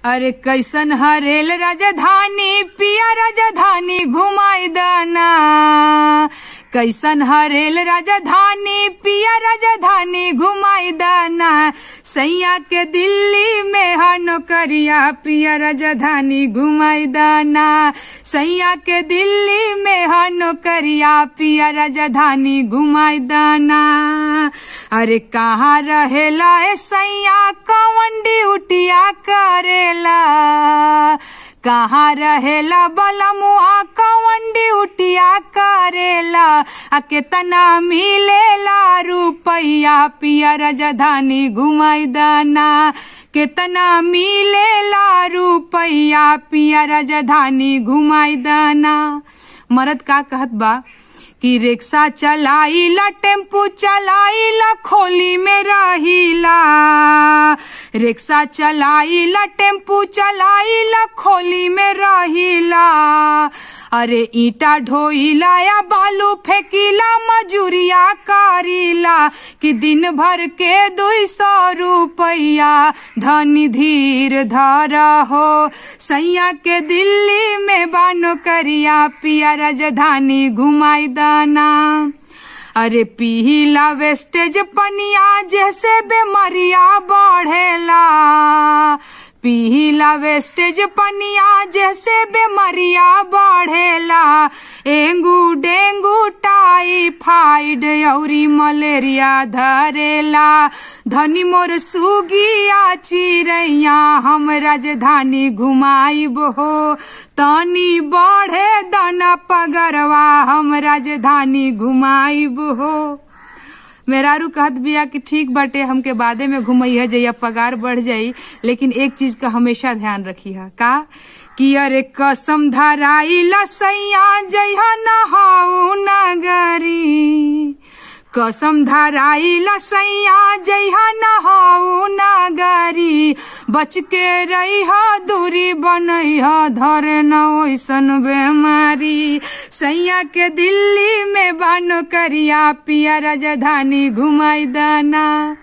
अरे कैसन हरेल राजधानी पिया राजधानी घुमाई दाना। कैसन हरेल राजधानी पिया राजधानी घुमाई दाना। सैया के दिल्ली में है नौकरिया पिया राजधानी घुमाई दाना। सैया के दिल्ली में है नौकरिया पिया राजधानी घुमाई दाना। अरे कहाँ रहेला ए सैया कौन ड्यूटिया करेला। कहाँ रहेला बलमुआ कौन ड्यूटिया करेला। आ केतना मिलेला रुपैया पिया राजधानी घुमाई दाना। केतना मिलेला रुपैया पिया राजधानी घुमाई दाना। मरद का कहत बा कि रिक्शा चलाईला टेम्पू चलाईला खोली में रहीला। रिक्शा चलाईला टेम्पू चलाईला खोली में रहीला। अरे ईटा ढोईला या बालू फेंकीला मजूरिया करीला। कि दिन भर के 200 रुपया धनी धीर धर हो। सैया के दिल्ली में बानो करिया पिया राजधानी घुमाई दाना। अरे पीला वेस्टेज पनिया जैसे बेमरिया बढ़ेला। पीला वेस्टेज पनिया जैसे बेमरिया बढ़ेला। एंगू डेंगू टाइफाइड औरी मलेरिया धरेला। धनी मोर सुगिया चिड़ैया हम राजधानी घुमाइब हो। तनी बढ़े दाना पगरवा हम राजधानी घुमाइब हो। मेहरारू कहत बिया कि ठीक बाटे हमके बादे में घुमैया जइया पगार बढ़ जाई। लेकिन एक चीज का हमेशा ध्यान रखिया का कि अरे कसम धराइला सैया जइहा नहाऊ नगरी। कसम धराइला सैया जइहा नहाऊ नगरी। बच के रहिहा दूरी बनैहा धरे न ओइसन बेमारी। सैया के दिल्ली में बानो करिया पिया राजधानी घुमाई दाना।